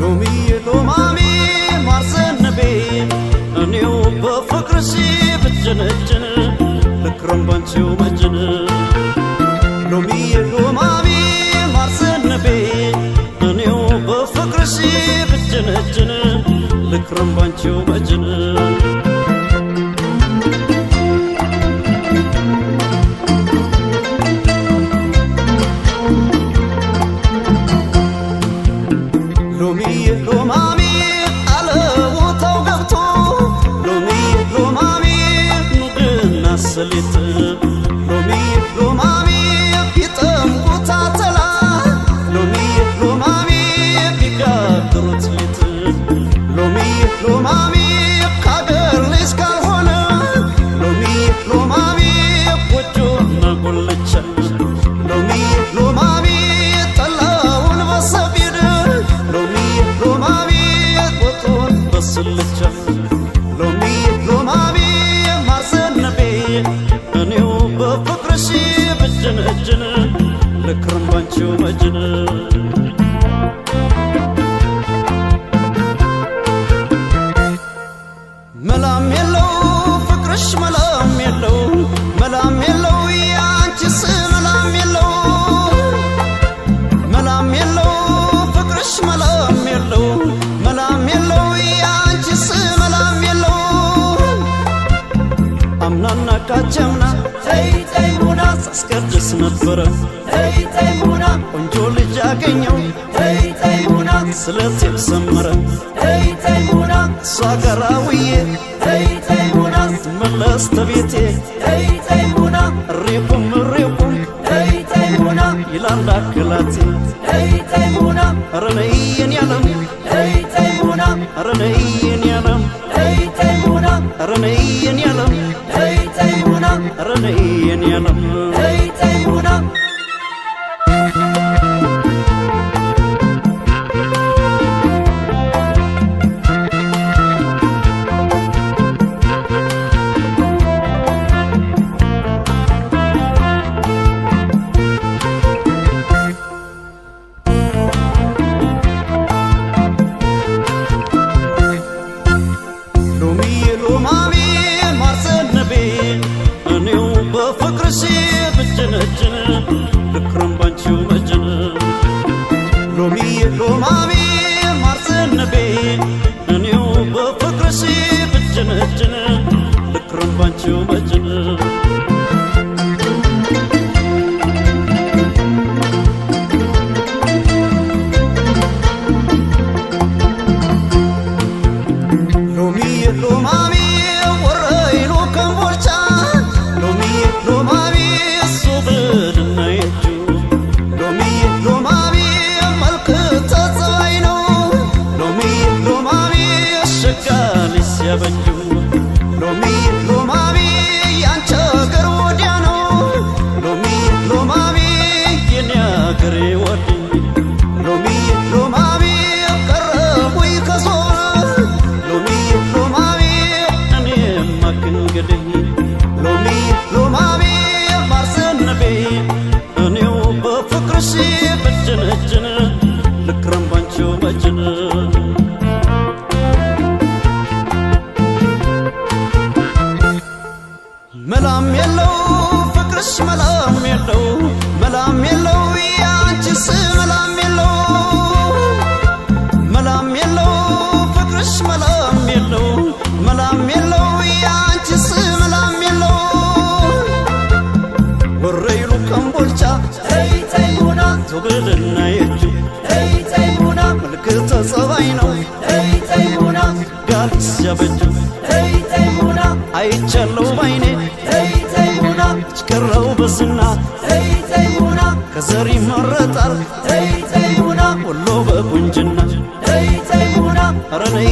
ሎሚዬ ሎማሜ ማር ዘነበ እኔው በፍቅርሽ ብጀነጀን ልክረም ባንቺው መጀን ሎሚዬ ሎማሜ ማር ዘነበ እኔው በፍቅርሽ ብጀነጀን ልክረም ባንቺው መጀን ሎሚዬ ሎማሜ አለቦታው ገብቶ ሎሚዬ ሎማሜ ኑግና ሰሊጥ ሎሚዬ ሎማሜ ቢጠምቁት አተላ ሎሚዬ ሎማሜ ቢጋግሩት ሊጥ ሎሚዬ ሎማሜ ካገር ልጅ ካልሆነ ሎሚዬ ሎማሜ ጎጆና ጎልቻ ሎሚዬ ሎማሜ ጠላውን በሰቢድ ሎሚዬ ሎማሜ ወጡን በስልቻ ሎሚዬ ሎማሜ ማር ዘነበ እኔው በፍቅርሽ ብጀነጀን ልክረም ባንቺው መጀን መላም የለው ፍቅርሽ መላም የለው መላም የለው ያንቺስ መላም የለው መላም የለው ፍቅርሽ መላም የለው መላም የለው ያንቺስ መላም የለው አምናና ካቻምና ተይ ሙና ሳስቀድስ ነበረ ተይ ሙና ቆንጆ ልጅ አገኘው ተይ ሙና ስለቴም ሰመረ ተይ ሙና እሷ ጋር ውዬ ተይ ሙና ስመለስ ተቤቴ ተይ ሙና እሬኩም ተይ ሙና ይላል አክላቴ ተይ ሙና ኧረ ነይ የኔ ዓለም ተይ ሙና ኧረ ነይ የኔ ዓለም ተይ ሙና ኧረ ነይ የኔ ዓለም ተይ ሙና ኧረ ነይ የኔ ዓለም ተይ ሙና ሎሚዬ ሎማሜ ማር ዘነበ እኔው በፍቅርሽ ብጀነጀን ልክረም ባንቺው መጀን ሎሚዬ ሎማሜ ማር ዘነበ እኔው በፍቅርሽ ብጀነጀን ልክረም ባንቺው መጀን ሎሚዬ ሎማሜ ወረይሉ ከምቦልቻ ሎሚዬ ሎማሜ እሱ ብልና የጁ ሎሚዬ ሎማሜ መልክ ተጸባይ ነው ሎሚዬ ሎማሜ ሸጋ ልጅ ሲያበጁ ሎሚዬ ሎማሜ ያንቺ አገር ወዲያ ነው ሎሚዬ ሎማሜ የኔ አገሬ ወዲህ ሎሚዬ ሎማሜ ቀረቡኝ ከዞረ ሎሚዬ ሎማሜ እኔማ ከእንግዲህ ሎሚዬ ሎማሜ ማር ዘነበ እኔው በፍቅርሽ ብጀነጀን ልክረም ባንቺው መጀን መላም የለው ፍቅርሽ መላም የለው መላም የለው ያንቺስ መላም የለው መላም የለው ፍቅርሽ መላም የለው መላም የለው ያንቺስ መላም የለው ወረይሉ ከምቦልቻ ተይ ሙና ዞብልና የጁ ተይ ሙና መልክ ተጸባይ ነው ተይ ሙና ጋልስ ሲያበጁ ተይ ሙና አይቻለው ባይኔ ተይ ሙና ችቀረው በዝና ተይ ሙና ከዘር ይመረጣል ተይ ሙና ወሎ በቁንጅና ተይ ሙና ኧረ ነይ